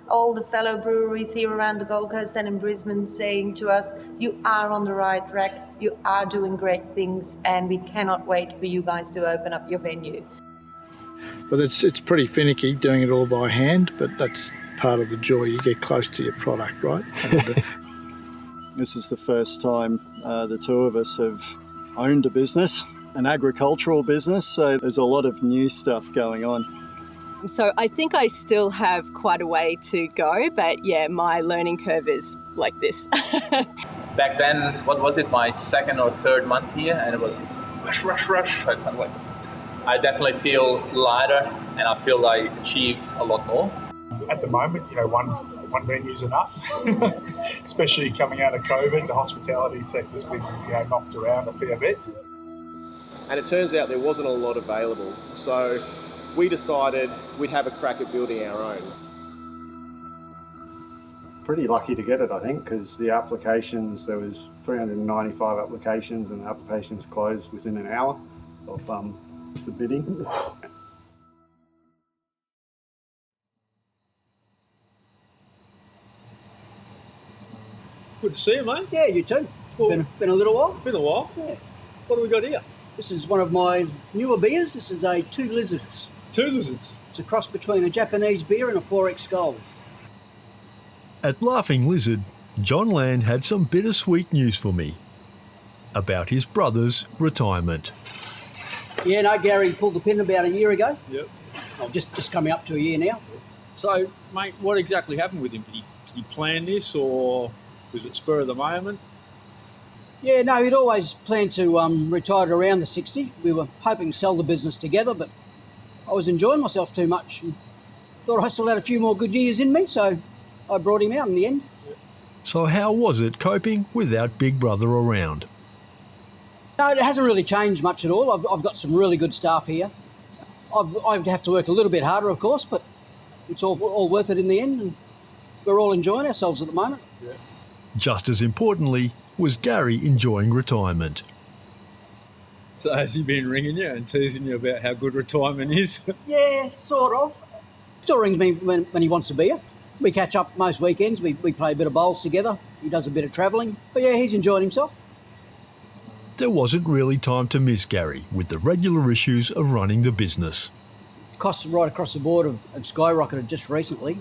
all the fellow breweries here around the Gold Coast and in Brisbane saying to us, you are on the right track, you are doing great things, and we cannot wait for you guys to open up your venue. But it's pretty finicky doing it all by hand, but that's part of the joy. You get close to your product, right? This is the first time the two of us have owned a business, an agricultural business, so there's a lot of new stuff going on. So I think I still have quite a way to go, but yeah, my learning curve is like this. Back then, what was it, my second or third month here, and it was rush. I definitely feel lighter, and I feel I achieved a lot more. At the moment, one venue's enough, especially coming out of COVID. The hospitality sector's been knocked around a fair bit. And it turns out there wasn't a lot available, so we decided we'd have a crack at building our own. Pretty lucky to get it, I think, because the applications, there was 395 applications, and the applications closed within an hour of submitting. Good to see you, mate. Yeah, you too. Well, been a little while. Been a while. Yeah. What do we got here? This is one of my newer beers. This is a Two Lizards. Two Lizards? It's a cross between a Japanese beer and a 4X Gold. At Laughing Lizard, John Land had some bittersweet news for me about his brother's retirement. Yeah, no, Gary pulled the pin about a year ago. Yep. Oh, just coming up to a year now. So, mate, what exactly happened with him? Did he plan this, or was it spur of the moment? Yeah, no, he'd always planned to retire at around the 60. We were hoping to sell the business together, but I was enjoying myself too much and thought I still had a few more good years in me, so I brought him out in the end. So how was it coping without Big Brother around? No, it hasn't really changed much at all. I've got some really good staff here. I have to work a little bit harder, of course, but it's all worth it in the end, and we're all enjoying ourselves at the moment. Yeah. Just as importantly, was Gary enjoying retirement. So has he been ringing you and teasing you about how good retirement is? Yeah, sort of. Still rings me when he wants a beer. We catch up most weekends. We play a bit of bowls together. He does a bit of travelling. But yeah, he's enjoying himself. There wasn't really time to miss Gary with the regular issues of running the business. Costs right across the board have skyrocketed just recently.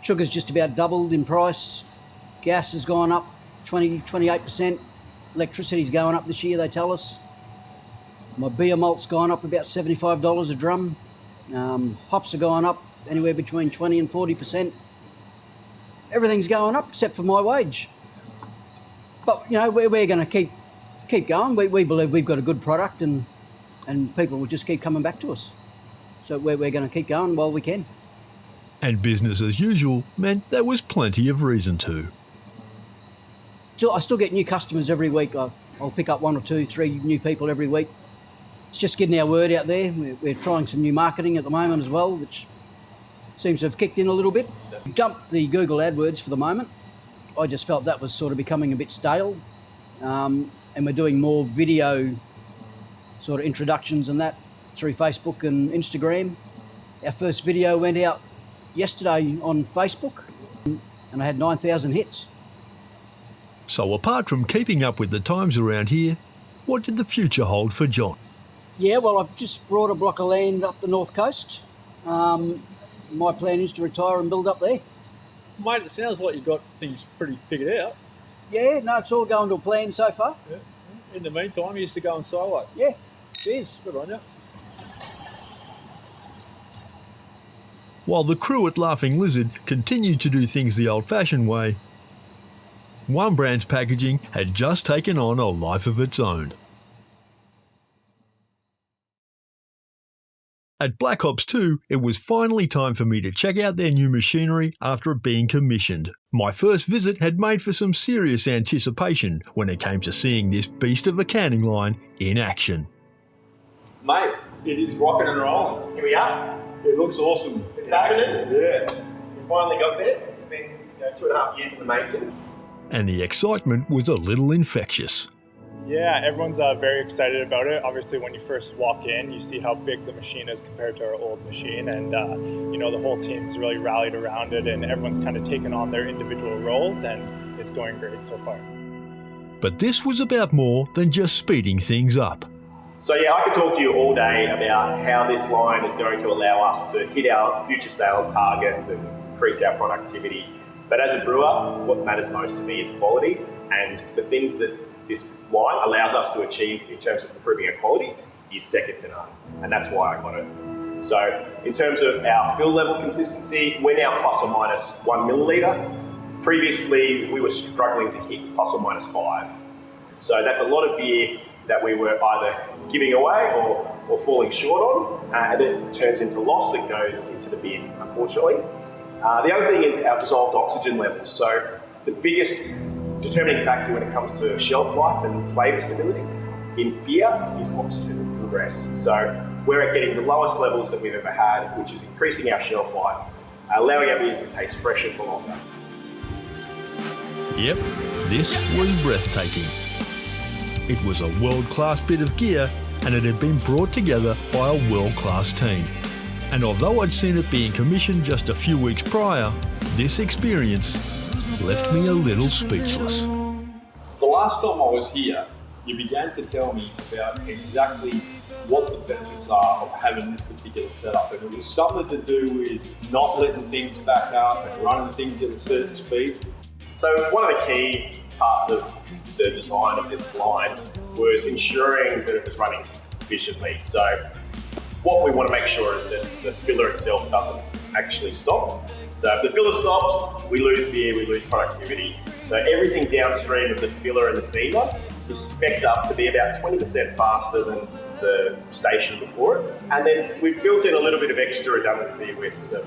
Sugar's just about doubled in price. Gas has gone up 28%. Electricity's going up this year, they tell us. My beer malt's gone up about $75 a drum. Hops are going up anywhere between 20 and 40%. Everything's going up except for my wage. But, we're going to keep going. We believe we've got a good product and people will just keep coming back to us. So we're going to keep going while we can. And business as usual meant there was plenty of reason to. I still get new customers every week. I'll pick up 1 or 2, 3 new people every week. It's just getting our word out there. We're trying some new marketing at the moment as well, which seems to have kicked in a little bit. We've dumped the Google AdWords for the moment. I just felt that was sort of becoming a bit stale. And we're doing more video sort of introductions and that through Facebook and Instagram. Our first video went out yesterday on Facebook and I had 9,000 hits. So apart from keeping up with the times around here, what did the future hold for John? Yeah, well, I've just brought a block of land up the north coast. My plan is to retire and build up there. Mate, it sounds like you've got things pretty figured out. Yeah, no, it's all going to a plan so far. Yeah. In the meantime, you used to go on solo. Yeah, cheers. Good on you. While the crew at Laughing Lizard continued to do things the old-fashioned way, one brand's packaging had just taken on a life of its own. At Black Ops 2, it was finally time for me to check out their new machinery after it being commissioned. My first visit had made for some serious anticipation when it came to seeing this beast of a canning line in action. Mate, it is rocking and rolling. Here we are. It looks awesome. It's happening. Yeah. We finally got there. It's been 2.5 years in the making. And the excitement was a little infectious. Yeah, everyone's very excited about it. Obviously, when you first walk in, you see how big the machine is compared to our old machine, and the whole team's really rallied around it, and everyone's kind of taken on their individual roles, and it's going great so far. But this was about more than just speeding things up. So yeah, I could talk to you all day about how this line is going to allow us to hit our future sales targets and increase our productivity. But as a brewer, what matters most to me is quality, and the things that this line allows us to achieve in terms of improving our quality is second to none, and that's why I got it. So in terms of our fill level consistency, we're now plus or minus 1 milliliter. Previously, we were struggling to hit plus or minus 5. So that's a lot of beer that we were either giving away or falling short on, and it turns into loss that goes into the bin, unfortunately. The other thing is our dissolved oxygen levels. So the biggest determining factor when it comes to shelf life and flavour stability in beer is oxygen ingress. So we're at getting the lowest levels that we've ever had, which is increasing our shelf life, allowing our beers to taste fresher for longer. Yep, this was breathtaking. It was a world-class bit of gear, and it had been brought together by a world-class team. And although I'd seen it being commissioned just a few weeks prior, this experience left me a little speechless. The last time I was here, you began to tell me about exactly what the benefits are of having this particular setup, and it was something to do with not letting things back up and running things at a certain speed. So one of the key parts of the design of this line was ensuring that it was running efficiently. So what we want to make sure is that the filler itself doesn't actually stop. So if the filler stops, we lose beer, we lose productivity. So everything downstream of the filler and the sealer is spec'd up to be about 20% faster than the station before it. And then we've built in a little bit of extra redundancy with some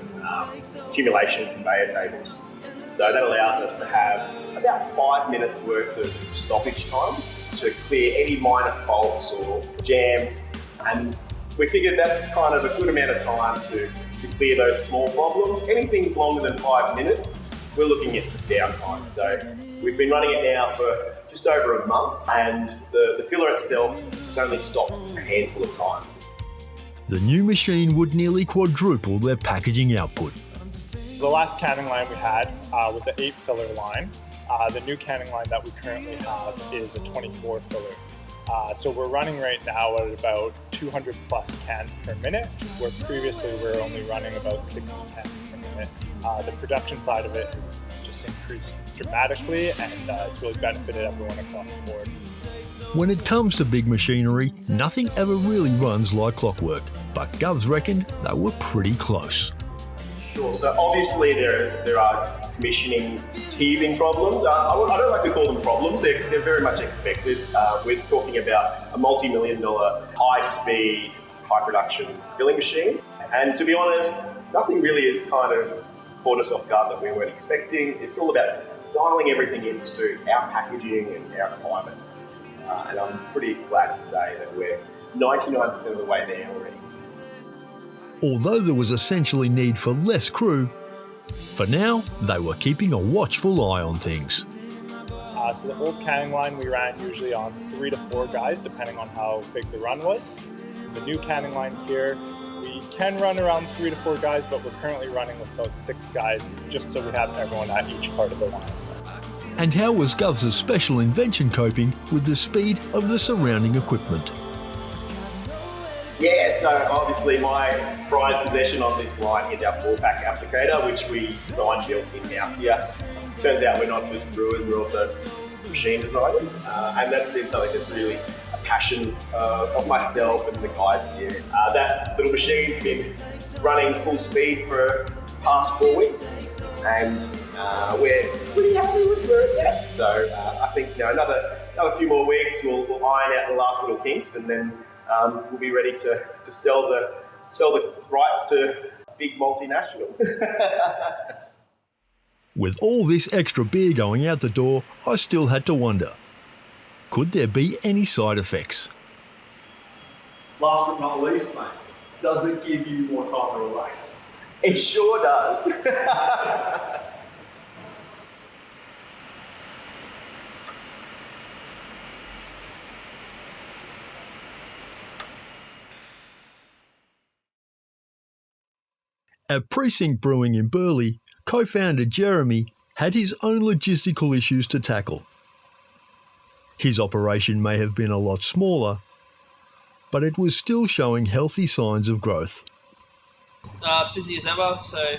accumulation conveyor tables. So that allows us to have about 5 minutes worth of stoppage time to clear any minor faults or jams. And we figured that's kind of a good amount of time to clear those small problems. Anything longer than 5 minutes, we're looking at some downtime. So we've been running it now for just over a month, and the filler itself has only stopped a handful of times. The new machine would nearly quadruple their packaging output. The last canning line we had was an 8 filler line. The new canning line that we currently have is a 24 filler. So we're running right now at about 200 plus cans per minute, where previously we were only running about 60 cans per minute. The production side of it has just increased dramatically, and it's really benefited everyone across the board. When it comes to big machinery, nothing ever really runs like clockwork, but Govs reckoned they were pretty close. Sure, so obviously there are commissioning teething problems. I don't like to call them problems, they're very much expected. We're talking about a multi-million-dollar high-speed, high-production filling machine. And to be honest, nothing really has kind of caught us off guard that we weren't expecting. It's all about dialing everything in to suit our packaging and our climate. And I'm pretty glad to say that we're 99% of the way there already. Although there was essentially need for less crew, for now they were keeping a watchful eye on things. So the old canning line we ran usually on 3 to 4 guys, depending on how big the run was. The new canning line here, we can run around 3 to 4 guys, but we're currently running with about 6 guys, just so we have everyone at each part of the line. And how was Govs' special invention coping with the speed of the surrounding equipment? Yeah, so obviously my prized possession on this line is our 4-pack applicator, which we designed built in-house here. Turns out we're not just brewers, we're also machine designers, and that's been something that's really a passion of myself and the guys here. That little machine's been running full speed for the past 4 weeks, and we're pretty happy with where it's at. So I think another few more weeks we'll iron out the last little kinks, and then we'll be ready to sell the rights to big multinational. With all this extra beer going out the door, I still had to wonder, could there be any side effects? Last but not least, mate, does it give you more time to relax? It sure does. At Precinct Brewing in Burleigh, co-founder Jeremy had his own logistical issues to tackle. His operation may have been a lot smaller, but it was still showing healthy signs of growth. Busy as ever, so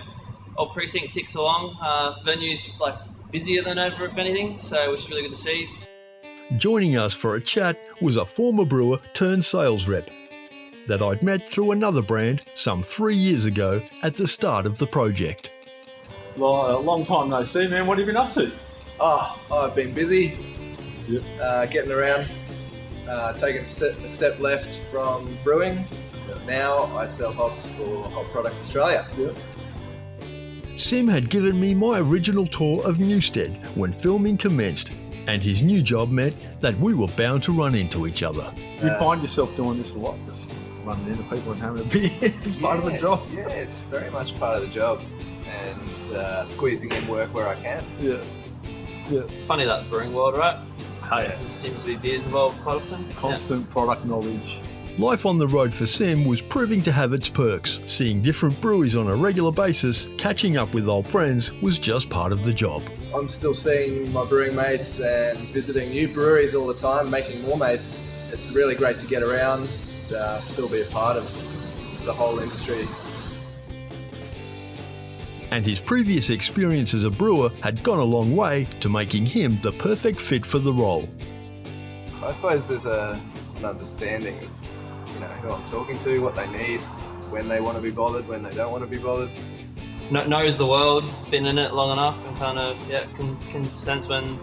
old Precinct ticks along. Venue's like busier than ever, if anything, so which is really good to see. Joining us for a chat was a former brewer turned sales rep that I'd met through another brand some 3 years ago at the start of the project. Well, a long time no see, man. What have you been up to? Oh, I've been busy, getting around, taking a step left from brewing. Now I sell hops for Hop Products Australia. Sim had given me my original tour of Newstead when filming commenced, and his new job meant that we were bound to run into each other. You find yourself doing this a lot, just running into people and having a beer. It's part of the job. Yeah, it's very much part of the job, and squeezing in work where I can. Yeah. Funny that brewing world, right? Oh, yeah. There seems to be beers involved quite often. Constant product knowledge. Life on the road for Sim was proving to have its perks. Seeing different breweries on a regular basis, catching up with old friends was just part of the job. I'm still seeing my brewing mates and visiting new breweries all the time, making more mates. It's really great to get around, still be a part of the whole industry. And his previous experience as a brewer had gone a long way to making him the perfect fit for the role. I suppose there's an understanding of who I'm talking to, what they need, when they want to be bothered, when they don't want to be bothered. Knows the world, has been in it long enough, and kind of can sense when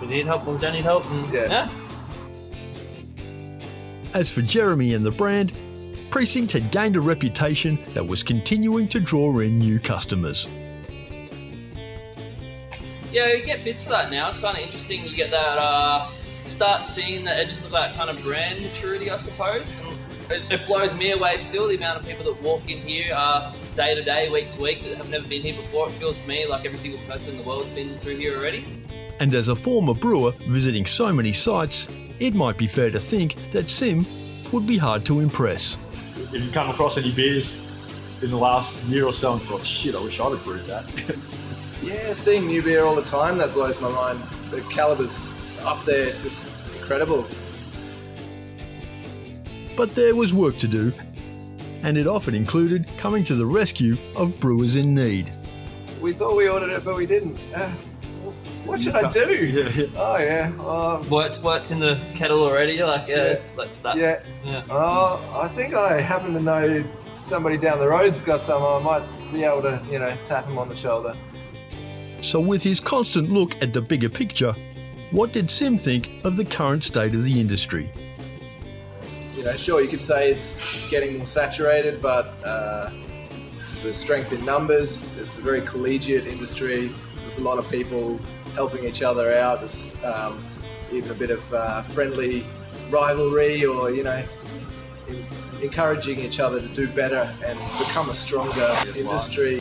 we need help and we don't need help. And, As for Jeremy and the brand, Precinct had gained a reputation that was continuing to draw in new customers. Yeah, you get bits of that now. It's kind of interesting. You get that, start seeing the edges of that kind of brand maturity, I suppose. And it blows me away still, the amount of people that walk in here day to day, week to week, that have never been here before. It feels to me like every single person in the world's been through here already. And as a former brewer visiting so many sites, it might be fair to think that Sim would be hard to impress. Have you come across any beers in the last year or so and thought, shit, I wish I'd have brewed that? Yeah, seeing new beer all the time, that blows my mind. The caliber's up there, it's just incredible. But there was work to do, and it often included coming to the rescue of brewers in need. We thought we ordered it, but we didn't. What should I do? Oh, yeah. What's in the kettle already? It's like that. Yeah. Oh, I think I happen to know somebody down the road's got some. I might be able to, tap him on the shoulder. So with his constant look at the bigger picture, what did Sim think of the current state of the industry? Sure, you could say it's getting more saturated, but there's strength in numbers. It's a very collegiate industry. There's a lot of people helping each other out. There's even a bit of friendly rivalry or, encouraging each other to do better and become a stronger industry.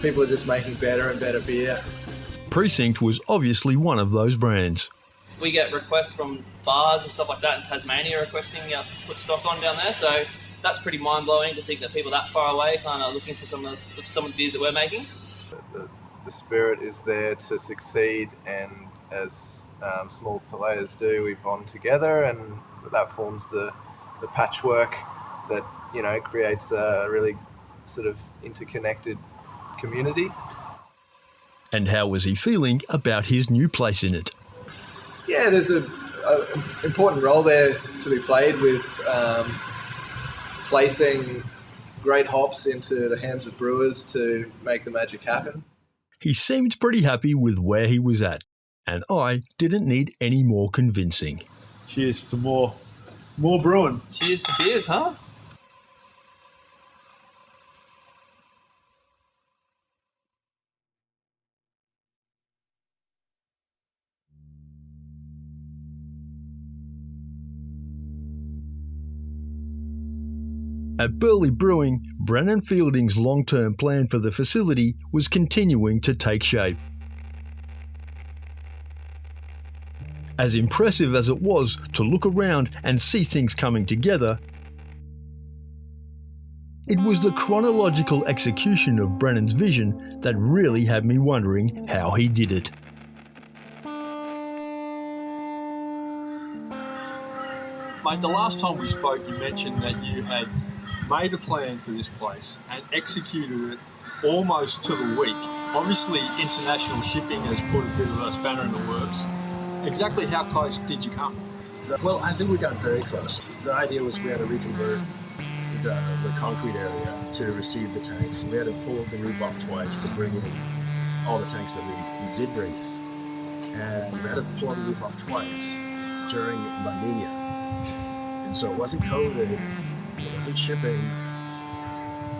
People are just making better and better beer. Precinct was obviously one of those brands. We get requests from bars and stuff like that in Tasmania requesting to put stock on down there, so that's pretty mind-blowing to think that people that far away kind of looking for some of the beers that we're making. The spirit is there to succeed, and as small players do, we bond together, and that forms the patchwork that creates a really sort of interconnected community. And how was he feeling about his new place in it? Yeah, there's an important role there to be played with placing great hops into the hands of brewers to make the magic happen. He seemed pretty happy with where he was at, and I didn't need any more convincing. Cheers to more brewing. Cheers to beers, huh? At Burleigh Brewing, Brennan Fielding's long-term plan for the facility was continuing to take shape. As impressive as it was to look around and see things coming together, It was the chronological execution of Brennan's vision that really had me wondering how he did it. Mate, the last time we spoke, you mentioned that you had made a plan for this place and executed it almost to the week. Obviously, international shipping has put a bit of a spanner in the works. Exactly how close did you come? Well, I think we got very close. The idea was we had to reconvert the concrete area to receive the tanks. We had to pull the roof off twice to bring in all the tanks that we did bring in. And we had to pull the roof off twice during La Nina. And so it wasn't COVID, it wasn't shipping,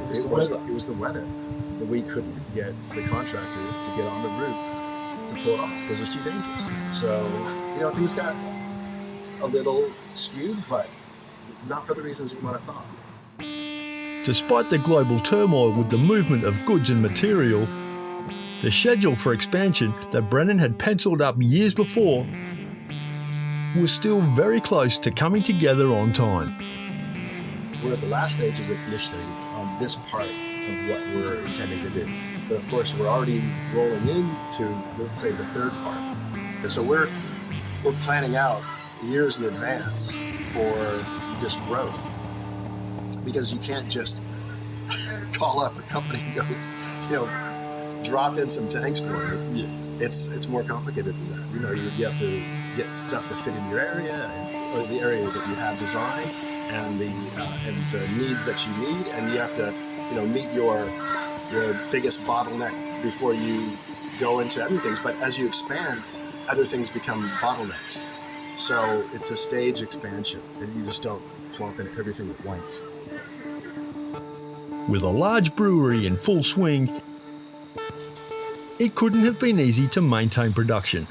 it was the weather. That we couldn't get the contractors to get on the roof to pull it off because it was too dangerous. So, things got a little skewed, but not for the reasons we might have thought. Despite the global turmoil with the movement of goods and material, the schedule for expansion that Brennan had penciled up years before was still very close to coming together on time. We're at the last stages of commissioning on this part of what we're intending to do. But of course, we're already rolling into, let's say, the third part. And so we're planning out years in advance for this growth. Because you can't just call up a company and go, drop in some tanks for it. Yeah. It's more complicated than that. You have to get stuff to fit in your area or the area that you have designed and the needs that you need, and you have to meet your biggest bottleneck before you go into other things. But as you expand, other things become bottlenecks. So it's a stage expansion, and you just don't plump in everything at once. With a large brewery in full swing, it couldn't have been easy to maintain production.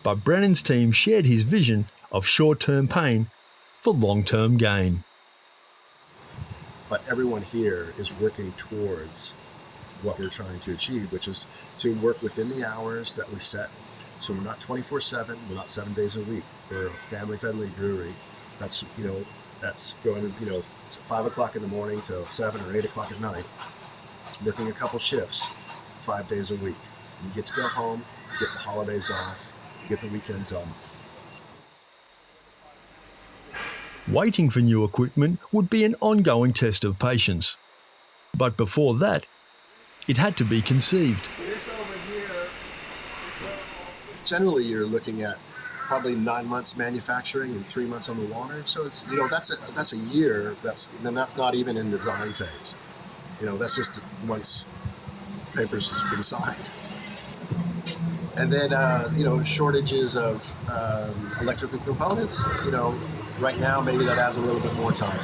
But Brennan's team shared his vision of short-term pain for long-term gain. But everyone here is working towards what we're trying to achieve, which is to work within the hours that we set. So we're not 24/7, we're not 7 days a week. We're a family-friendly brewery. That's going 5 o'clock in the morning till 7 or 8 o'clock at night, working a couple shifts, 5 days a week. You get to go home, get the holidays off, get the weekends off. Waiting for new equipment would be an ongoing test of patience. But before that, it had to be conceived. Generally, you're looking at probably 9 months manufacturing and 3 months on the water. So it's that's a year. That's not even in the design phase. That's just once papers has been signed. And then shortages of electrical components. Right now maybe that adds a little bit more time.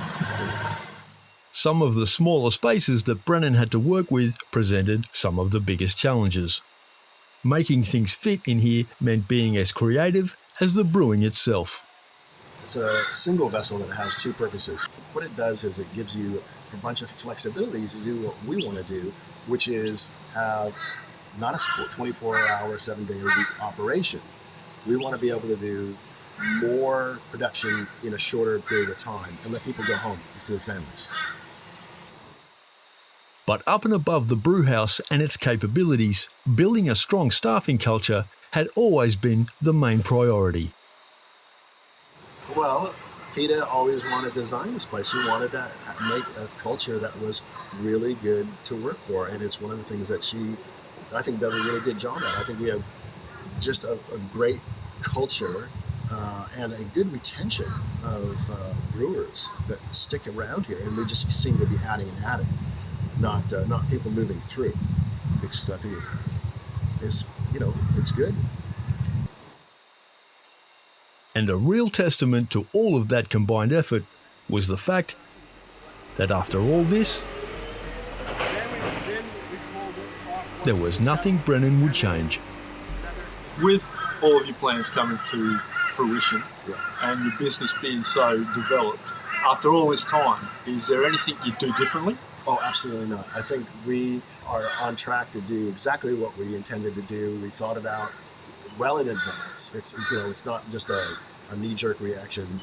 Some of the smaller spaces that Brennan had to work with presented some of the biggest challenges. Making things fit in here meant being as creative as the brewing itself. It's a single vessel that has two purposes. What it does is it gives you a bunch of flexibility to do what we want to do, which is have not a 24-hour, 7-day-a-week operation. We want to be able to do more production in a shorter period of time and let people go home to their families. But up and above the brewhouse and its capabilities, building a strong staffing culture had always been the main priority. Well, PETA always wanted to design this place. She wanted to make a culture that was really good to work for, and it's one of the things that she, I think, does a really good job at. I think we have just a great culture and a good retention of brewers that stick around here, and we just seem to be adding and adding, not people moving through, which I think is it's good. And a real testament to all of that combined effort was the fact that after all this, there was nothing Brennan would change. With all of your plans coming to fruition and your business being so developed, after all this time, is there anything you do differently? Oh, absolutely not. I think we are on track to do exactly what we intended to do. We thought about well in advance. It's not just a knee-jerk reaction.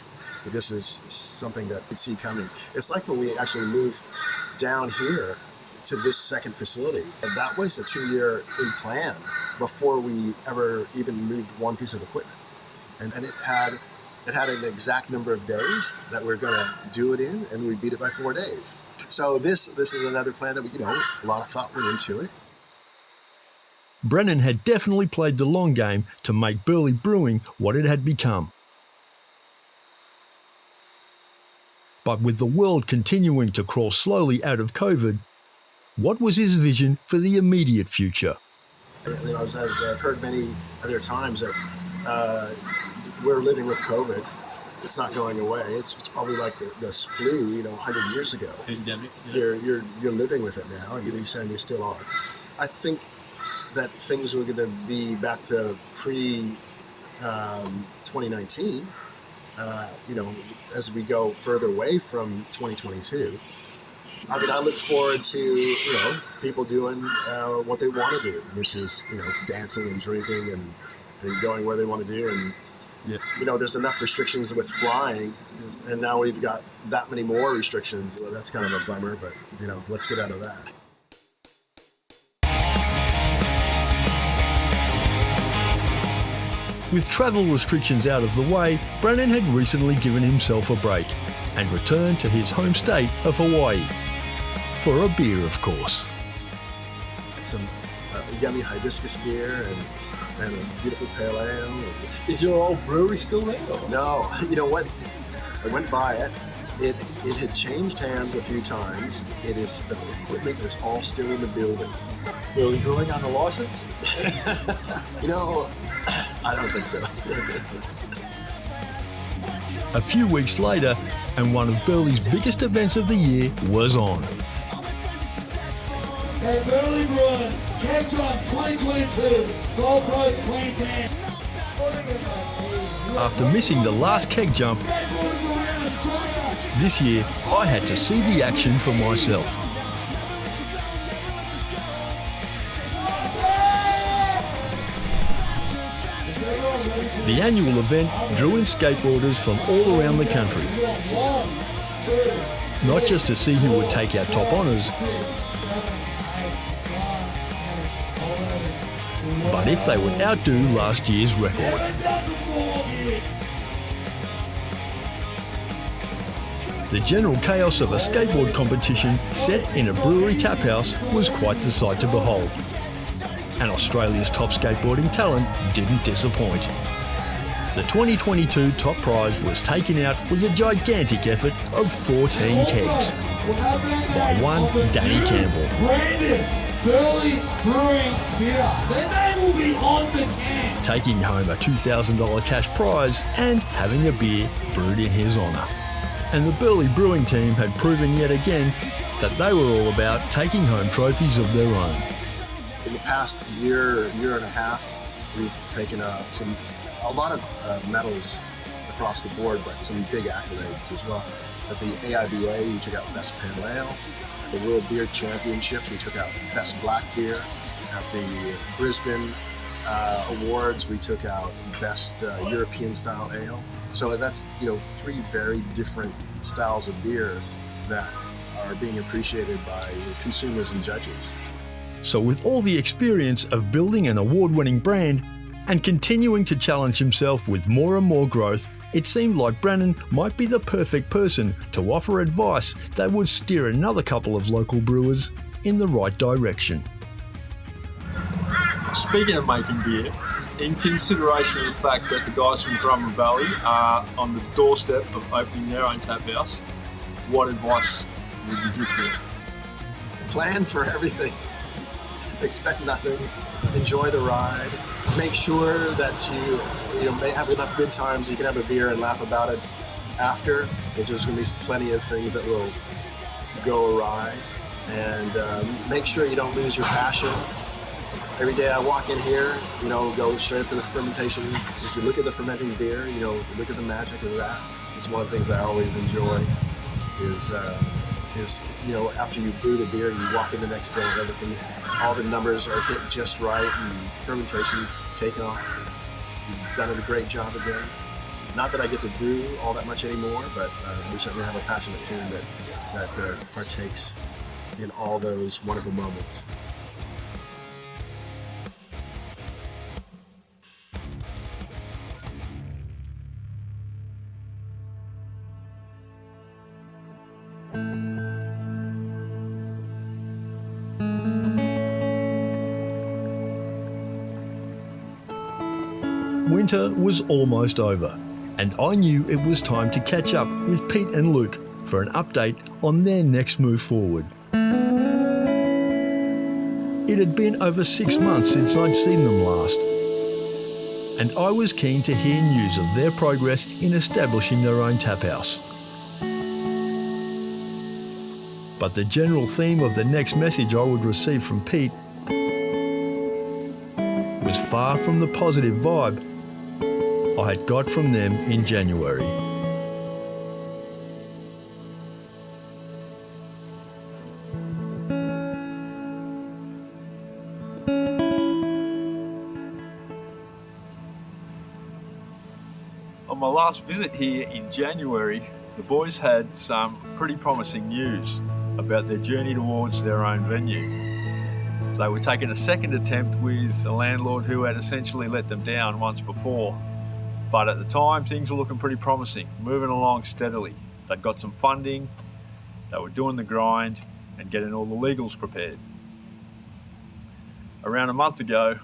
This is something that we see coming. It's like when we actually moved down here to this second facility. And that was a 2-year plan before we ever even moved one piece of equipment. And it had an exact number of days that we're going to do it in, and we beat it by 4 days. So this is another plan that a lot of thought went into it. Brennan had definitely played the long game to make Burley Brewing what it had become. But with the world continuing to crawl slowly out of COVID, what was his vision for the immediate future? As I've heard many other times that we're living with COVID. It's not going away. It's probably like the flu, 100 years ago. Pandemic. Yeah. You're living with it now, and you're saying you still are. I think that things are going to be back to pre 2019. As we go further away from 2022. I look forward to people doing what they want to do, which is dancing and drinking and going where they want to do. And there's enough restrictions with flying, and now we've got that many more restrictions. Well, that's kind of a bummer, but let's get out of that. With travel restrictions out of the way, Brennan had recently given himself a break and returned to his home state of Hawaii. For a beer, of course. Some yummy hibiscus beer and a beautiful pale ale. Is your old brewery still there? No, you know what? I went by it. It had changed hands a few times. The equipment is all still in the building. Burley Brewing under license? I don't think so. A few weeks later, and one of Burley's biggest events of the year was on. Hey, Burley Brewing, Keg Jump 2022, Gold Coast, Queensland. After missing the last keg jump, this year I had to see the action for myself. The annual event drew in skateboarders from all around the country. Not just to see who would take out top honours, but if they would outdo last year's record. The general chaos of a skateboard competition set in a brewery taphouse was quite the sight to behold. And Australia's top skateboarding talent didn't disappoint. The 2022 top prize was taken out with a gigantic effort of 14 kegs by one Danny Campbell. Brandon Burley Brewing beer. Their name will be on the can. Taking home a $2,000 cash prize and having a beer brewed in his honour. And the Burley Brewing team had proven yet again that they were all about taking home trophies of their own. In the past year and a half, we've taken a lot of medals across the board, but some big accolades as well. At the AIBA, we took out Best Pale Ale. At the World Beer Championships, we took out Best Black Beer. At the Brisbane Awards, we took out Best European Style Ale. So that's 3 very different styles of beer that are being appreciated by consumers and judges. So with all the experience of building an award-winning brand and continuing to challenge himself with more and more growth, it seemed like Brennan might be the perfect person to offer advice that would steer another couple of local brewers in the right direction. Speaking of making beer, in consideration of the fact that the guys from Drummond Valley are on the doorstep of opening their own tap house, what advice would you give to them? Plan for everything. Expect nothing. Enjoy the ride. Make sure that you may have enough good times so you can have a beer and laugh about it after, because there's going to be plenty of things that will go awry. And make sure you don't lose your passion. Every day I walk in here, go straight up to the fermentation. If you look at the fermenting beer, look at the magic of that. It's one of the things I always enjoy is after you brew the beer, you walk in the next day and everything's, all the numbers are hit just right and fermentation's taken off. You've done a great job again. Not that I get to brew all that much anymore, but we certainly have a passionate team that partakes in all those wonderful moments. Winter was almost over, and I knew it was time to catch up with Pete and Luke for an update on their next move forward. It had been over 6 months since I'd seen them last, and I was keen to hear news of their progress in establishing their own tap house. But the general theme of the next message I would receive from Pete was far from the positive vibe I had got from them in January. On my last visit here in January, the boys had some pretty promising news about their journey towards their own venue. They were taking a second attempt with a landlord who had essentially let them down once before. But at the time, things were looking pretty promising, moving along steadily. They'd got some funding, they were doing the grind and getting all the legals prepared. Around a month ago,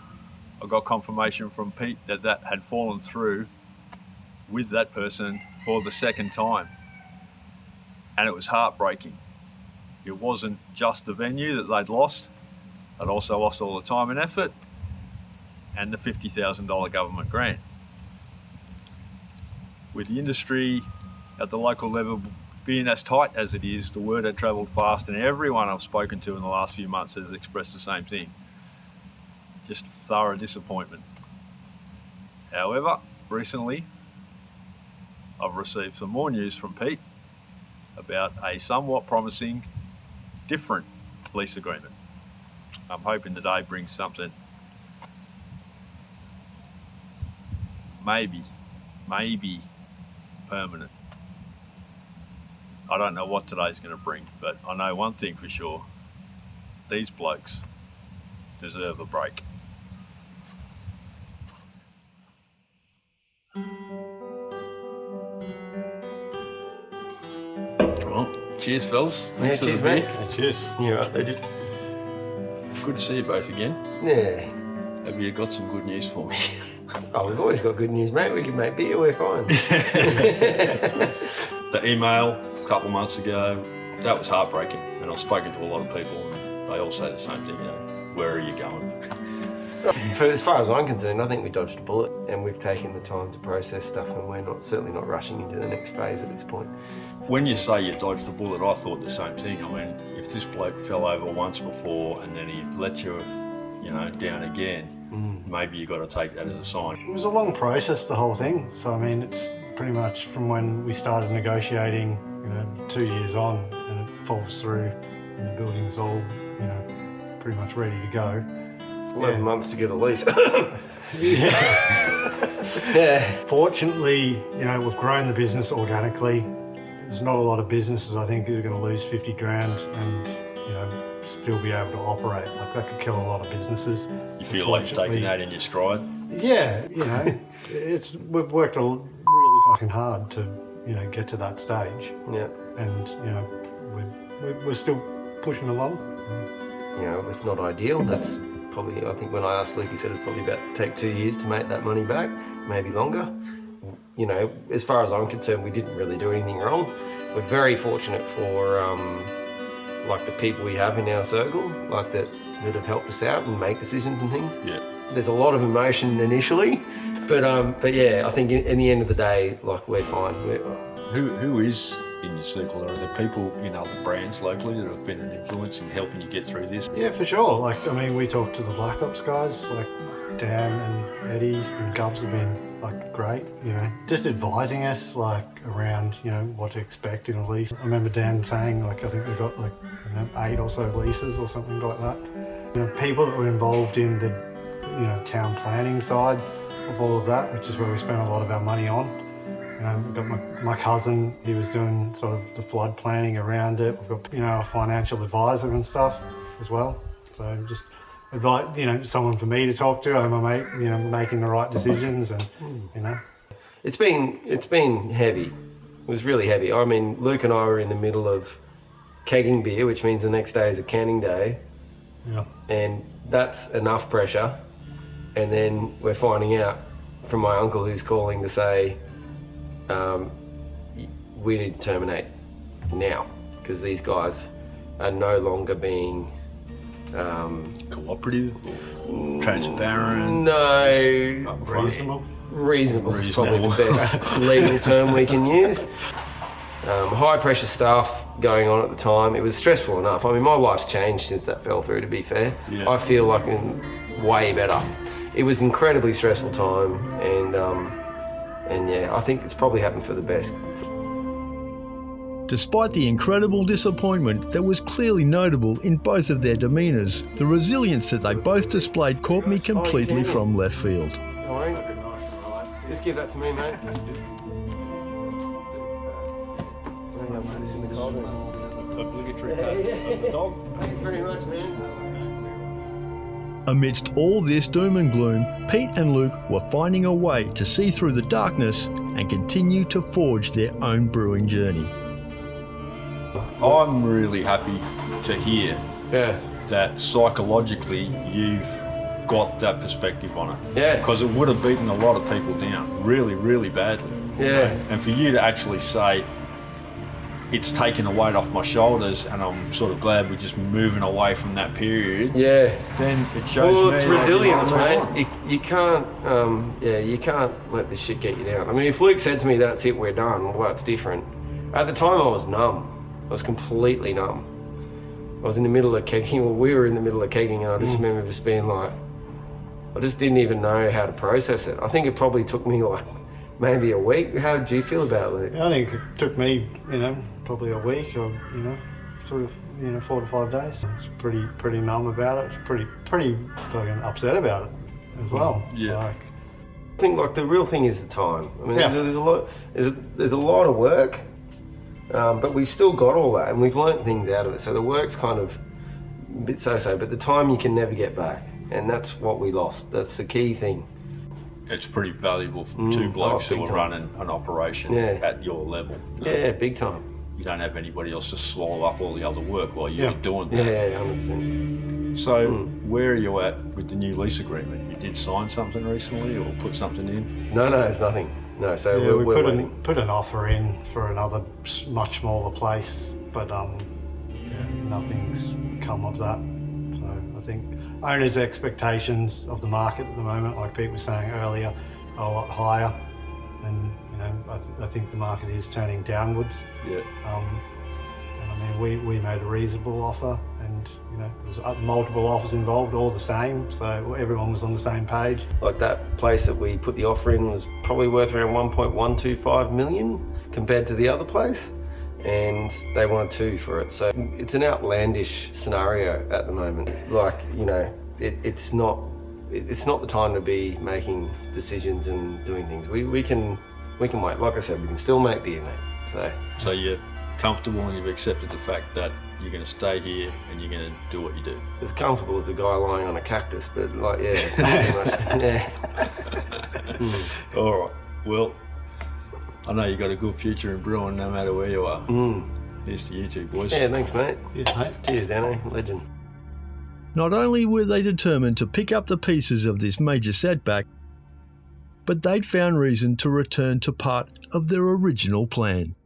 I got confirmation from Pete that that had fallen through with that person for the second time. And it was heartbreaking. It wasn't just the venue that they'd lost, they'd also lost all the time and effort and the $50,000 government grant. With the industry at the local level being as tight as it is, the word had travelled fast, and everyone I've spoken to in the last few months has expressed the same thing. Just thorough disappointment. However, recently I've received some more news from Pete about a somewhat promising, different lease agreement. I'm hoping today brings something maybe permanent. I don't know what today's going to bring, but I know one thing for sure. These blokes deserve a break. Well, cheers, fellas. Yeah, Thanks for cheers, the beer. mate. Cheers. You're right, legend. Good to see you both again. Yeah. Have you got some good news for me? Oh, we've always got good news, mate. We can make beer, we're fine. The email a couple of months ago, that was heartbreaking. And I've spoken to a lot of people and they all say the same thing, where are you going? As far as I'm concerned, I think we dodged a bullet and we've taken the time to process stuff and we're certainly not rushing into the next phase at this point. When you say you dodged a bullet, I thought the same thing. I mean, if this bloke fell over once before and then he let you, down again, maybe you got to take that as a sign. It was a long process, the whole thing. So, I mean, it's pretty much from when we started negotiating, 2 years on, and it falls through and the building's all, pretty much ready to go. It's 11 months to get a lease. Yeah. Fortunately, we've grown the business organically. There's not a lot of businesses, I think, who are going to lose 50 grand and, still be able to operate. Like, that could kill a lot of businesses. You feel like you've taken that in your stride? Yeah, we've worked really fucking hard to, get to that stage. Yeah. And, we're still pushing along. It's not ideal. That's probably, I think when I asked Luke, he said it'd probably take 2 years to make that money back, maybe longer. As far as I'm concerned, we didn't really do anything wrong. We're very fortunate for, the people we have in our circle, that have helped us out and make decisions and things. Yeah. There's a lot of emotion initially, but yeah, I think in the end of the day, we're fine. Who is in your circle? Are there people in other brands locally that have been an influence in helping you get through this? Yeah, for sure. We talked to the Black Ops guys, Dan and Eddie and Gubs have been great, just advising us around, what to expect in a lease. I remember Dan saying I think they've got 8 or so leases or something like that. People that were involved in the town planning side of all of that, which is where we spent a lot of our money on. You know, we've got my cousin, he was doing sort of the flood planning around it. We've got, you know, a financial advisor and stuff as well. So just advise, you know, someone for me to talk to. Am I, you know, making the right decisions? And you know, it's been heavy. It was really heavy. I mean, Luke and I were in the middle of kegging beer, which means the next day is a canning day. Yeah. And that's enough pressure. And then we're finding out from my uncle who's calling to say, we need to terminate now because these guys are no longer being cooperative, transparent. No, reasonable is probably the best legal term we can use. High pressure stuff going on at the time. It was stressful enough. I mean, my life's changed since that fell through, to be fair. Yeah. I feel like I'm way better. It was an incredibly stressful time, and yeah, I think it's probably happened for the best. Despite the incredible disappointment that was clearly notable in both of their demeanours, the resilience that they both displayed caught me completely from left field. Just give that to me, mate. Obligatory cut of the dog. Thanks very much, man. Amidst all this doom and gloom, Pete and Luke were finding a way to see through the darkness and continue to forge their own brewing journey. I'm really happy to hear that psychologically you've got that perspective on it. Yeah. Because it would have beaten a lot of people down really, really badly. Yeah. And for you to actually say, it's taken a weight off my shoulders and I'm sort of glad we're just moving away from that period. Yeah. Then it shows me. Well, it's resilience, that mate. You can't, you can't let this shit get you down. I mean, if Luke said to me, that's it, we're done, well, it's different. At the time, I was numb. I was completely numb. I was in the middle of kegging, well, we were in the middle of kegging, and I just remember just being like, I just didn't even know how to process it. I think it probably took me like maybe a week. How did you feel about it, Luke? I think it took me, you know, probably a week or, you know, sort of, you know, 4 to 5 days. I was pretty numb about it. I was pretty fucking upset about it as well. Yeah. Like, I think like the real thing is the time. I mean, there's a lot of work, but we've still got all that and we've learnt things out of it. So the work's kind of a bit so-so, but the time you can never get back. And that's what we lost. That's the key thing. It's pretty valuable for two blokes who are running an operation at your level. Yeah, big time. You don't have anybody else to swallow up all the other work while you're doing that. Yeah, 100%. So where are you at with the new lease agreement? You did sign something recently or put something in? No, it's nothing. No, so yeah, we're put an offer in for another much smaller place, but nothing's come of that. So I think owners' expectations of the market at the moment, like Pete was saying earlier, are a lot higher, and you know I think the market is turning downwards. Yeah. And I mean we made a reasonable offer, and you know there was multiple offers involved, all the same, so everyone was on the same page. Like that place that we put the offer in was probably worth around 1.125 million compared to the other place, and they wanted 2 for it. So it's an outlandish scenario at the moment. Like, you know, it's not the time to be making decisions and doing things. We can wait. Like I said, we can still make beer, mate. So you're comfortable and you've accepted the fact that you're going to stay here and you're going to do what you do. As comfortable as a guy lying on a cactus, but like, pretty much, All right. Well, I know you got a good future in brewing no matter where you are. Here's to you two, boys. Yeah, thanks, mate. Cheers, mate. Cheers, Danny. Legend. Not only were they determined to pick up the pieces of this major setback, but they'd found reason to return to part of their original plan.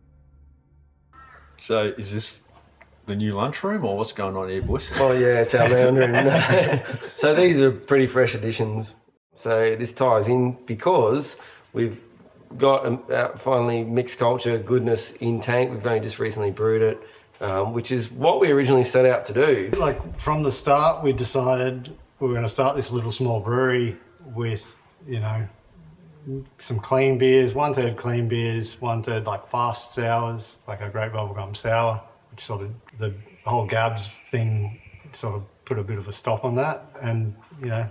So is this the new lunchroom or what's going on here, boys? Oh yeah, it's our lounge room. So these are pretty fresh additions. So this ties in because we've got finally mixed culture goodness in tank. We've only just recently brewed it, which is what we originally set out to do. Like from the start, we decided we were going to start this little small brewery with, you know, some clean beers, 1/3 clean beers, 1/3 like fast sours, like a Great Bubblegum Sour, which sort of the whole Gabs thing sort of put a bit of a stop on that. And, you know,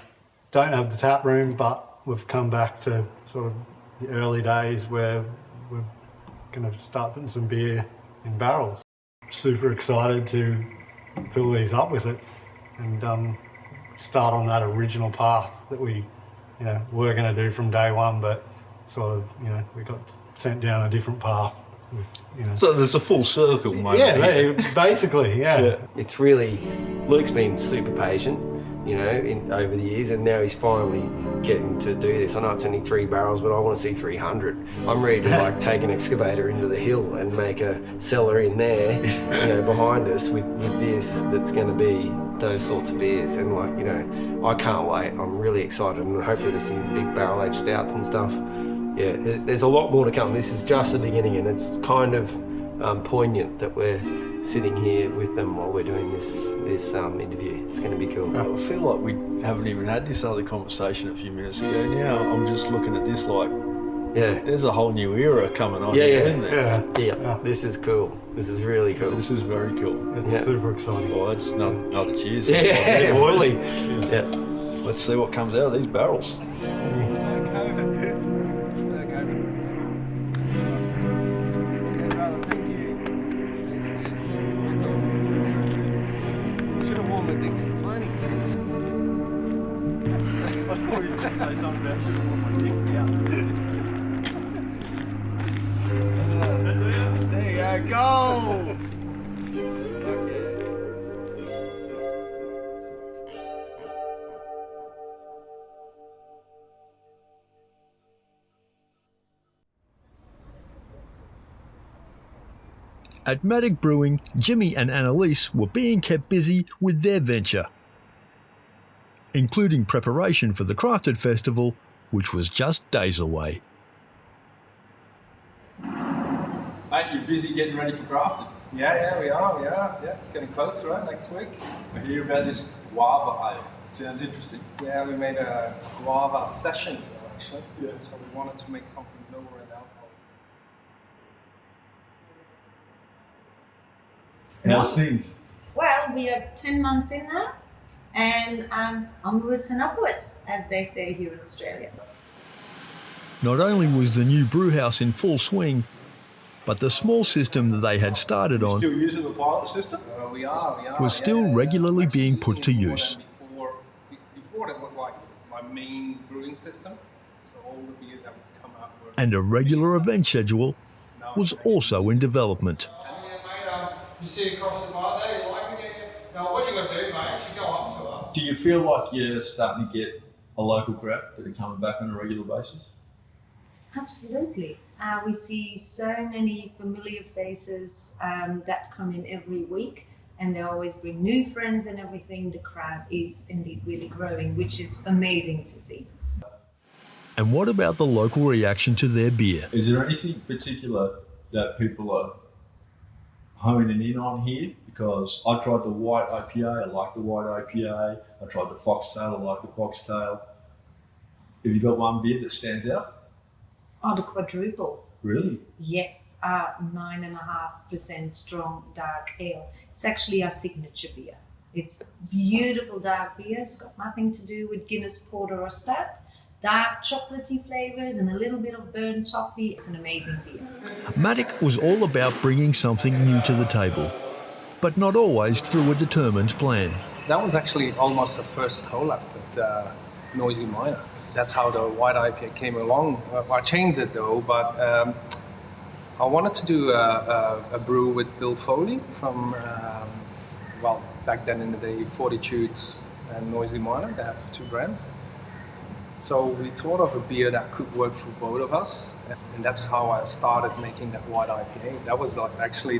don't have the tap room, but we've come back to sort of the early days where we're going to start putting some beer in barrels. Super excited to fill these up with it and start on that original path that we were going to do from day one, but sort of, we got sent down a different path. So there's a full circle, mate. Yeah, basically, yeah. It's really, Luke's been super patient, over the years, and now he's finally getting to do this. I know it's only 3 barrels, but I want to see 300. I'm ready to take an excavator into the hill and make a cellar in there, behind us with this that's going to be those sorts of beers. And I can't wait. I'm really excited, and hopefully there's some big barrel-aged stouts and stuff. Yeah, there's a lot more to come. This is just the beginning, and it's kind of poignant that we're sitting here with them while we're doing this interview. It's going to be cool. I feel like we haven't even had this other conversation a few minutes ago. Now I'm just looking at this like, there's a whole new era coming on here, isn't there? Yeah, this is cool. This is really cool. This is very cool. It's super exciting. Well, it's another cheers. Yeah, boys. Yeah. Let's see what comes out of these barrels. There you go. At Matic Brewing, Jimmy and Annalise were being kept busy with their venture, including preparation for the Crafted Festival, which was just days away. Mate, you're busy getting ready for Crafted. Yeah, we are. Yeah, it's getting close, right? Next week. I hear about this guava ale. Sounds interesting. Yeah, we made a guava session, actually. Yeah. So we wanted to make something lower in alcohol. How's things? Well, we are 10 months in now, and onwards and upwards, as they say here in Australia. Not only was the new brewhouse in full swing, but the small system that they had started on Still using the pilot system? We are. was still regularly being put to use. Before that was like my main brewing system. So all the beers that would come out were... And a regular event schedule was also in development. You see across the bar there, you like it. Now what you got to do, mate, you go up to her. Do you feel like you're starting to get a local crowd that are coming back on a regular basis? Absolutely. We see so many familiar faces that come in every week, and they always bring new friends and everything. The crowd is indeed really growing, which is amazing to see. And what about the local reaction to their beer? Is there anything particular that people are honing in on here? Because I tried the white IPA, I like the white IPA. I tried the foxtail, I like the foxtail. Have you got one beer that stands out? Oh, the quadruple. Really? Yes, 9.5% strong dark ale. It's actually our signature beer. It's beautiful dark beer. It's got nothing to do with Guinness, Porter or Stout. Dark chocolatey flavours and a little bit of burnt toffee. It's an amazing beer. Matic was all about bringing something new to the table, but not always through a determined plan. That was actually almost the first collab with Noisy Miner. That's how the white IPA came along. I changed it though, but I wanted to do a brew with Bill Foley from, back then in the day, Fortitudes and Noisy Miner. They have 2 brands. So we thought of a beer that could work for both of us, and that's how I started making that white IPA. That was actually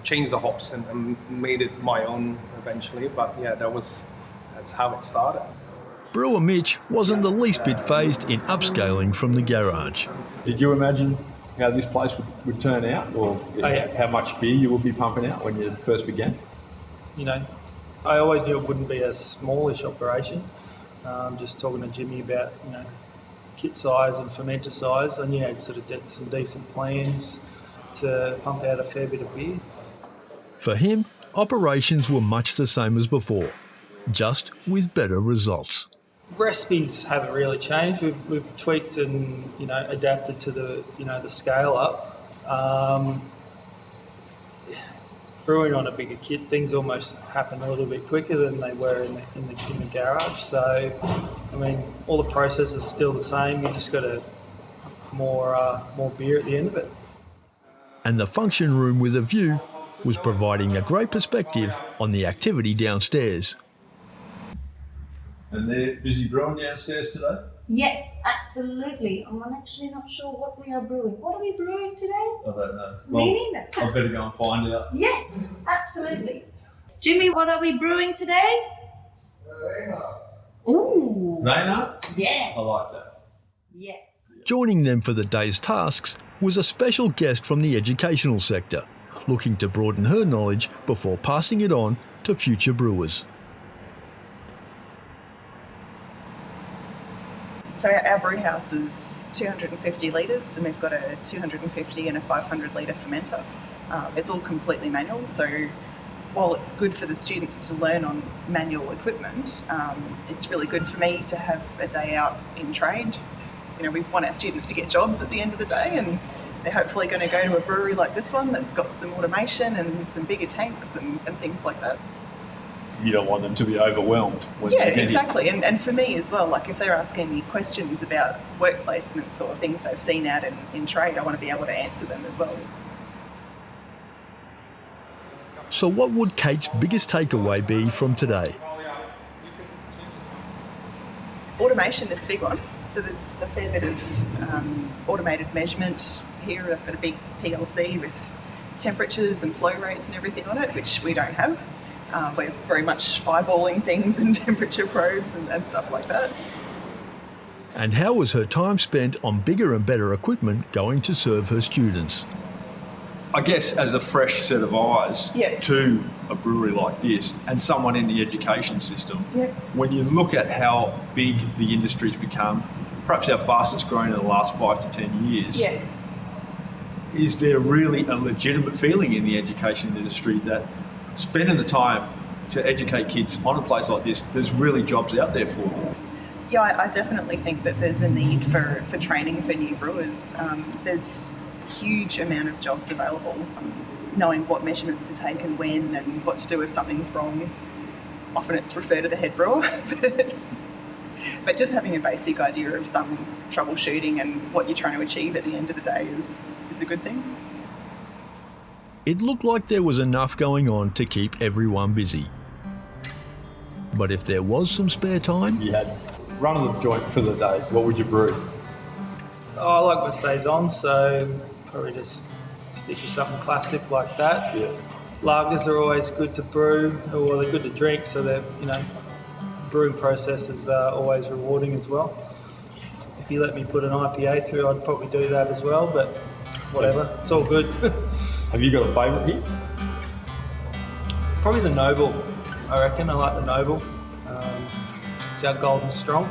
changed the hops and made it my own eventually. But yeah, that's how it started. Brewer Mitch wasn't the least bit phased in upscaling from the garage. Did you imagine how this place would turn out, or how much beer you would be pumping out when you first began? I always knew it wouldn't be a smallish operation. Just talking to Jimmy about, kit size and fermenter size, and had sort of some decent plans to pump out a fair bit of beer. For him, operations were much the same as before, just with better results. Recipes haven't really changed. We've tweaked and adapted to the scale up. Brewing on a bigger kit, things almost happen a little bit quicker than they were in the garage. So, I mean, all the processes are still the same. You just got more beer at the end of it. And the function room with a view was providing a great perspective on the activity downstairs. And they're busy brewing downstairs today? Yes, absolutely. I'm actually not sure what we are brewing. What are we brewing today? I don't know. Me neither. I better go and find out. Yes, absolutely. Jimmy, what are we brewing today? Ooh. Reina? Yes. I like that. Yes. Joining them for the day's tasks was a special guest from the educational sector, looking to broaden her knowledge before passing it on to future brewers. So our brew house is 250 litres, and we've got a 250 and a 500 litre fermenter. It's all completely manual, so while it's good for the students to learn on manual equipment, it's really good for me to have a day out in trade. We want our students to get jobs at the end of the day, and they're hopefully going to go to a brewery like this one that's got some automation and some bigger tanks and things like that. You don't want them to be overwhelmed when Yeah, they get exactly. And for me as well, like if they're asking me questions about work placements or things they've seen out in trade, I want to be able to answer them as well. So what would Kate's biggest takeaway be from today? Automation is a big one. So there's a fair bit of automated measurement here. I've got a big PLC with temperatures and flow rates and everything on it, which we don't have. We're very much eyeballing things and temperature probes and stuff like that. And how was her time spent on bigger and better equipment going to serve her students? I guess as a fresh set of eyes to a brewery like this and someone in the education system, when you look at how big the industry's become, perhaps our fastest growing in the last 5 to 10 years, is there really a legitimate feeling in the education industry that spending the time to educate kids on a place like this, there's really jobs out there for them? Yeah, I definitely think that there's a need for training for new brewers. There's a huge amount of jobs available. Knowing what measurements to take and when and what to do if something's wrong. Often it's refer to the head brewer. But just having a basic idea of some troubleshooting and what you're trying to achieve at the end of the day is a good thing. It looked like there was enough going on to keep everyone busy. But if there was some spare time... You had run of the joint for the day, what would you brew? I like my saison, so probably just stick with something classic like that. Yeah. Lagers are always good to brew, or they're good to drink, so they're, brewing process is always rewarding as well. If you let me put an IPA through, I'd probably do that as well, but whatever, it's all good. Have you got a favourite here? Probably the Noble, I reckon. I like the Noble. It's our Golden Strong.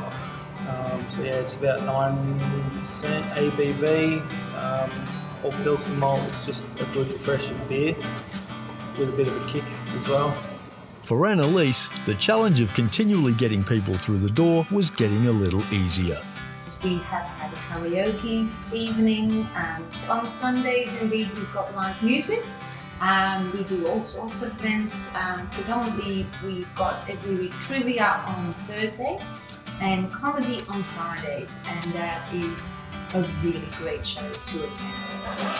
So yeah, it's about 9% ABV. All Pilsen malt. It's just a good refreshing beer with a bit of a kick as well. For Annalise, the challenge of continually getting people through the door was getting a little easier. We have had a karaoke evening, and on Sundays indeed we've got live music. We do all sorts of events. Predominantly we've got every week trivia on Thursday and comedy on Fridays, and that is a really great show to attend.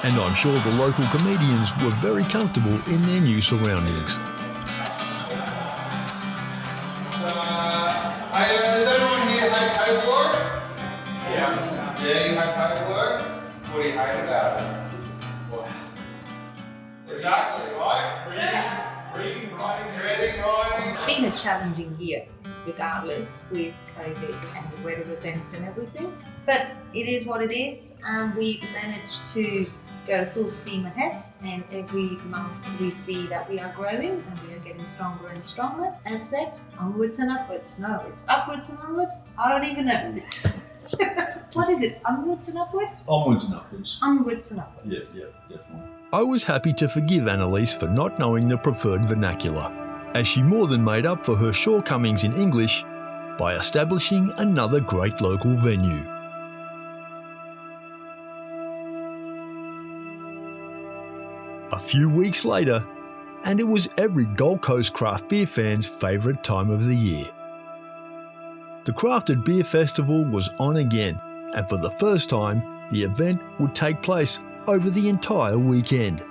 And I'm sure the local comedians were very comfortable in their new surroundings. Does everyone here hate paperwork? Yeah. Yeah, you hate paperwork? What do you hate about it? What? Exactly, right? Reading, writing. It's been a challenging year, regardless, with COVID and the weather events and everything. But it is what it is. We managed to go full steam ahead, and every month we see that we are growing and we are getting stronger and stronger. As said, onwards and upwards. No, it's upwards and onwards. I don't even know. What is it? Onwards and upwards? Onwards and upwards. Onwards and upwards. Yeah, definitely. I was happy to forgive Annalise for not knowing the preferred vernacular, as she more than made up for her shortcomings in English by establishing another great local venue. A few weeks later, and it was every Gold Coast craft beer fan's favourite time of the year. The Crafted Beer Festival was on again, and for the first time, the event would take place over the entire weekend.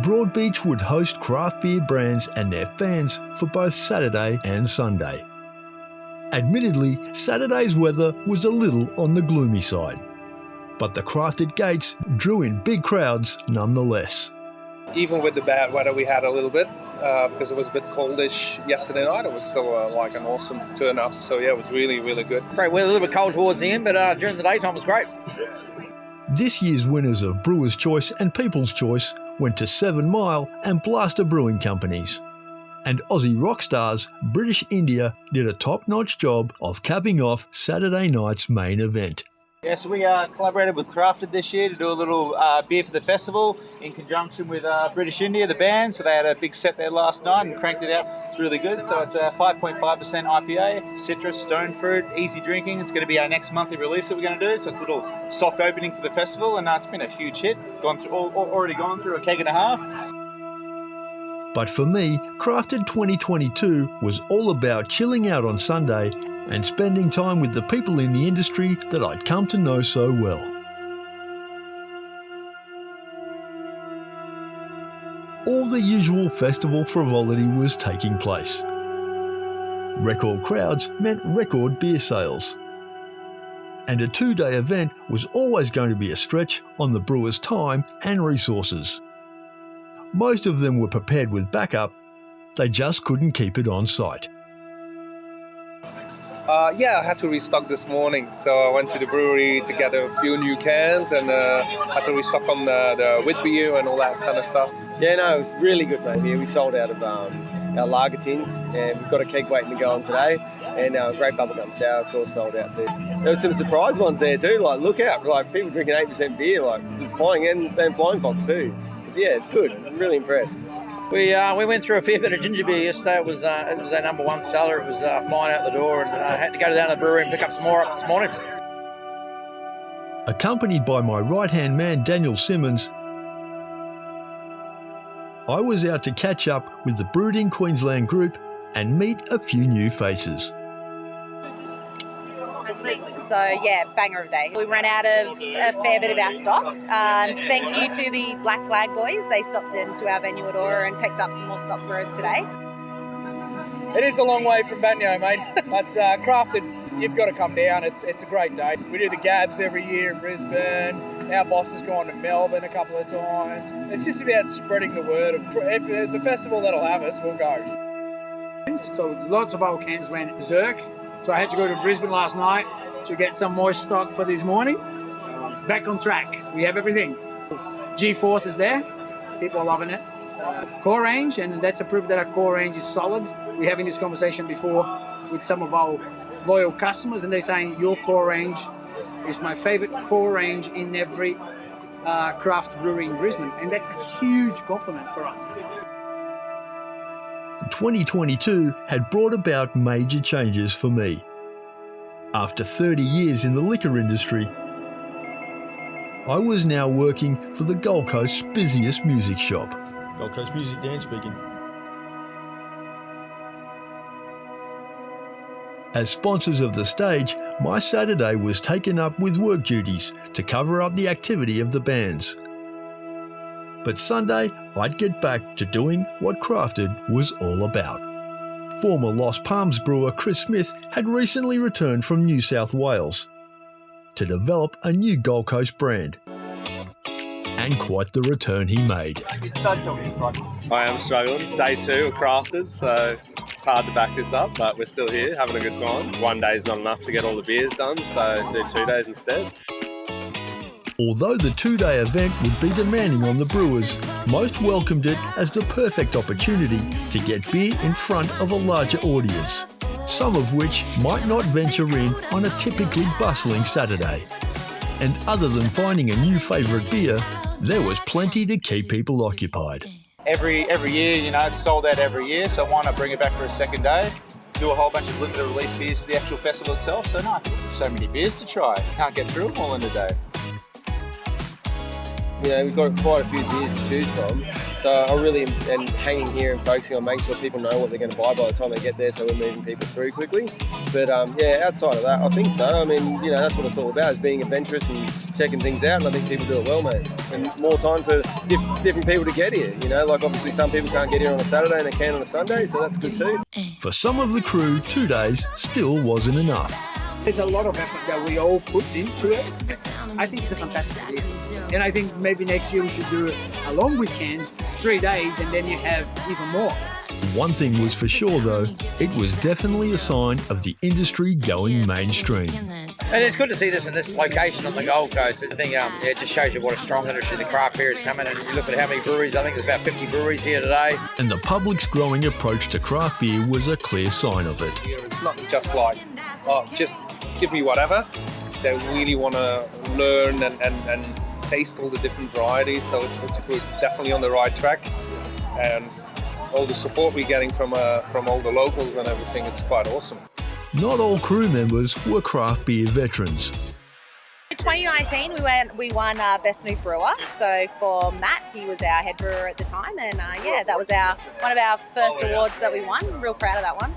Broadbeach would host craft beer brands and their fans for both Saturday and Sunday. Admittedly, Saturday's weather was a little on the gloomy side, but the Crafted Gates drew in big crowds nonetheless. Even with the bad weather we had a little bit, because it was a bit coldish yesterday night, it was still like an awesome turn-up. So yeah, it was really, really good. Great weather, a little bit cold towards the end, but during the daytime it was great. This year's winners of Brewers' Choice and People's Choice went to 7 Mile and Blaster Brewing Companies. And Aussie rock stars British India did a top-notch job of capping off Saturday night's main event. Yeah, so we collaborated with Crafted this year to do a little beer for the festival in conjunction with British India, the band. So they had a big set there last night and cranked it out. It's really good. So it's a 5.5% IPA, citrus, stone fruit, easy drinking. It's going to be our next monthly release that we're going to do. So it's a little soft opening for the festival, and it's been a huge hit. Already gone through a keg and a half. But for me, Crafted 2022 was all about chilling out on Sunday and spending time with the people in the industry that I'd come to know so well. All the usual festival frivolity was taking place. Record crowds meant record beer sales. And a 2-day event was always going to be a stretch on the brewers' time and resources. Most of them were prepared with backup, they just couldn't keep it on site. Yeah, I had to restock this morning, so I went to the brewery to get a few new cans and had to restock on the wheat beer and all that kind of stuff. Yeah, no, it was really good, mate. Here we sold out of our lager tins, and we've got a keg waiting to go on today. And our great bubblegum sour, of course, sold out too. There were some surprise ones there too. Like, look out! Like, people drinking 8% beer, like it was flying, and Flying Fox too. Yeah, it's good. I'm really impressed. We went through a fair bit of ginger beer yesterday. It was our number one seller. It was flying out the door, and I had to go down to the brewery and pick up some more up this morning. Accompanied by my right-hand man Daniel Simmons, I was out to catch up with the BREWED in Queensland group and meet a few new faces. So yeah, banger of day. We ran out of a fair bit of our stock. Thank you to the Black Flag boys. They stopped into our venue at Aura and picked up some more stock for us today. It is a long way from Banyo, mate, but Crafted, you've got to come down. It's a great day. We do the Gabs every year in Brisbane. Our boss has gone to Melbourne a couple of times. It's just about spreading the word. If there's a festival that'll have us, we'll go. So lots of old cans went berserk. So I had to go to Brisbane last night to get some more stock for this morning. So back on track. We have everything. G-Force is there. People are loving it. So, core range, and that's a proof that our core range is solid. We're having this conversation before with some of our loyal customers, and they're saying your core range is my favorite core range in every craft brewery in Brisbane, and that's a huge compliment for us. 2022 had brought about major changes for me. After 30 years in the liquor industry, I was now working for the Gold Coast's busiest music shop. Gold Coast Music, Dan speaking. As sponsors of the stage, my Saturday was taken up with work duties to cover up the activity of the bands. But Sunday, I'd get back to doing what Crafted was all about. Former Lost Palms brewer Chris Smith had recently returned from New South Wales to develop a new Gold Coast brand. And quite the return he made. I am struggling. Day 2 of Crafted, so it's hard to back this up, but we're still here having a good time. One day is not enough to get all the beers done, so do 2 days instead. Although the 2-day event would be demanding on the brewers, most welcomed it as the perfect opportunity to get beer in front of a larger audience, some of which might not venture in on a typically bustling Saturday. And other than finding a new favourite beer, there was plenty to keep people occupied. Every year, it's sold out every year, so why not bring it back for a second day? do a whole bunch of limited release beers for the actual festival itself. So no, I think there's so many beers to try. You can't get through them all in a day. You know, we've got quite a few beers to choose from. So I really am hanging here and focusing on making sure people know what they're going to buy by the time they get there, so we're moving people through quickly. But yeah, outside of that, I think so. I mean, you know, that's what it's all about, is being adventurous and checking things out, and I think people do it well, mate. And more time for different people to get here. You know, like obviously some people can't get here on a Saturday and they can on a Sunday, so that's good too. For some of the crew, 2 days still wasn't enough. There's a lot of effort that we all put into it. I think it's a fantastic idea. And I think maybe next year we should do a long weekend, 3 days, and then you have even more. One thing was for sure though, it was definitely a sign of the industry going mainstream. And it's good to see this in this location on the Gold Coast. I think it just shows you what a strong industry the craft beer is coming. And you look at how many breweries, I think there's about 50 breweries here today. And the public's growing approach to craft beer was a clear sign of it. It's not just like, oh, just give me whatever. They really want to learn and taste all the different varieties, so it's good. Definitely on the right track. And all the support we're getting from all the locals and everything, it's quite awesome. Not all crew members were craft beer veterans. In 2019, we won Best New Brewer. So for Matt, he was our head brewer at the time, and yeah, that was one of our first awards that we won. I'm real proud of that one.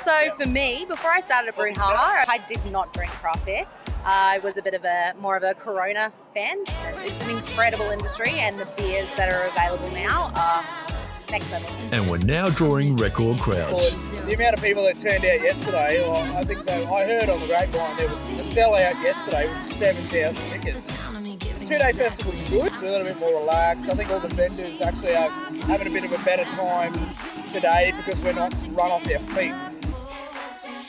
So for me, before I started at Brewhaha, I did not drink craft beer. I was a bit of more of a Corona fan. It's an incredible industry, and the beers that are available now are next level. And we're now drawing record crowds. The amount of people that turned out yesterday, I think I heard on the grapevine there was the sellout yesterday was 7,000 tickets. The 2-day festival was good, it's a little bit more relaxed. I think all the vendors actually are having a bit of a better time today because we're not run off our feet.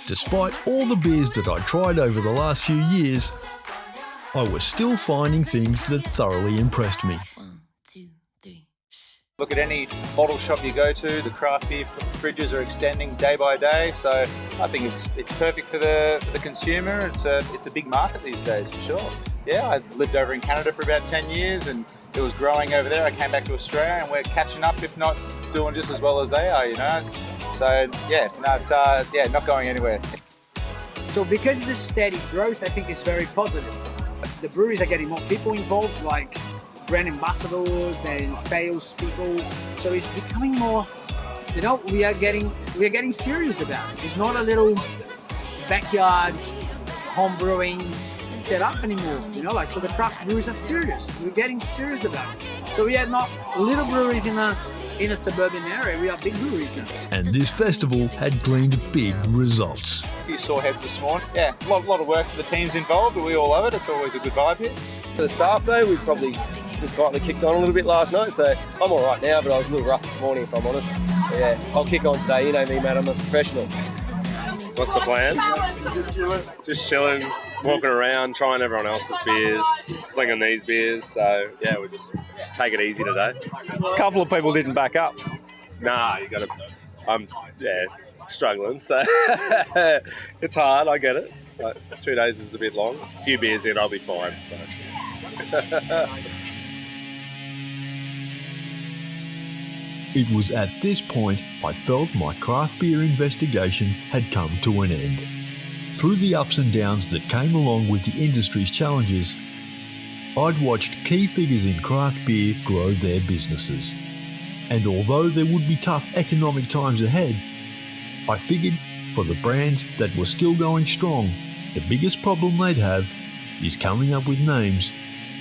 Despite all the beers that I tried over the last few years, I was still finding things that thoroughly impressed me. Look at any bottle shop you go to, the craft beer fridges are extending day by day. So I think it's perfect for the consumer. It's a big market these days for sure. Yeah, I lived over in Canada for about 10 years and it was growing over there. I came back to Australia and we're catching up, if not doing just as well as they are, you know. So yeah, no, it's not going anywhere. So because it's a steady growth, I think it's very positive. The breweries are getting more people involved, like brand ambassadors and sales people. So it's becoming more, you know, we are getting serious about it. It's not a little backyard home brewing set up anymore, you know, like, so the craft breweries are serious. We're getting serious about it. So we are not little breweries in a suburban area, we are big breweries now. And this festival had gleaned big results. A few sore heads this morning. Yeah, a lot of work for the teams involved, but we all love it. It's always a good vibe here. For the staff though, we probably just quietly kicked on a little bit last night, so I'm all right now, but I was a little rough this morning if I'm honest. But yeah, I'll kick on today. You know me, mate, I'm a professional. What's the plan? Just chilling, walking around, trying everyone else's beers, slinging these beers. So yeah, we'll just take it easy today. A couple of people didn't back up. Nah, you got to. I'm struggling, so it's hard. I get it. But 2 days is a bit long. A few beers in, I'll be fine. So. It was at this point I felt my craft beer investigation had come to an end. Through the ups and downs that came along with the industry's challenges, I'd watched key figures in craft beer grow their businesses. And although there would be tough economic times ahead, I figured for the brands that were still going strong, the biggest problem they'd have is coming up with names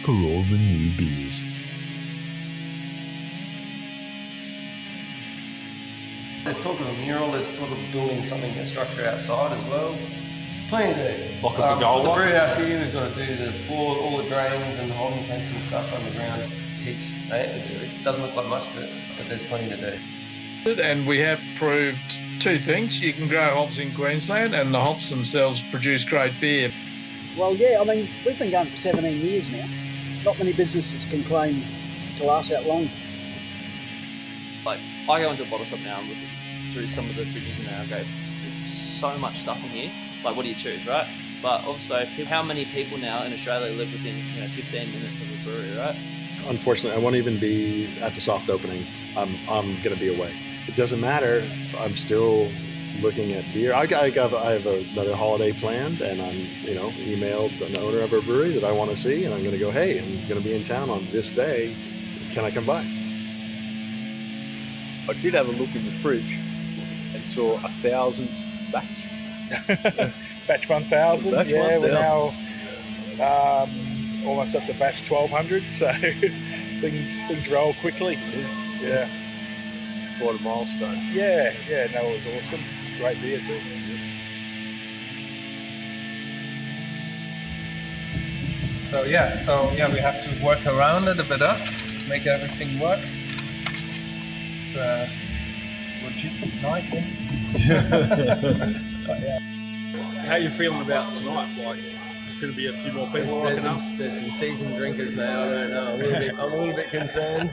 for all the new beers. There's talk of a mural, there's talk of building something, a structure outside as well. Plenty to do. Like a pergola? The brew house here, we've got to do the floor, all the drains and the holding tanks and stuff underground. Heaps. It doesn't look like much, but there's plenty to do. And we have proved two things. You can grow hops in Queensland and the hops themselves produce great beer. Well, yeah, I mean, we've been going for 17 years now. Not many businesses can claim to last that long. Like, I go into a bottle shop now and look through some of the fridges in there and go, there's so much stuff in here. Like, what do you choose, right? But also, how many people now in Australia live within 15 minutes of a brewery, right? Unfortunately, I won't even be at the soft opening. I'm going to be away. It doesn't matter if I'm still looking at beer. I have another holiday planned, and I'm emailed an owner of a brewery that I want to see, and I'm going to go, hey, I'm going to be in town on this day. Can I come by? I did have a look in the fridge and saw 1,000th batch. Batch 1,000. Batch yeah, 1,000. we're now almost up to batch 1,200. So things roll quickly. Yeah. Quite a milestone. Yeah. No, it was awesome. It's a great beer too. So we have to work around it a bit up, make everything work. It's a logistic nightmare. But yeah. How are you feeling about tonight? Like, there's going to be a few more people. There's some seasoned drinkers, mate. I don't know. I'm a little bit concerned.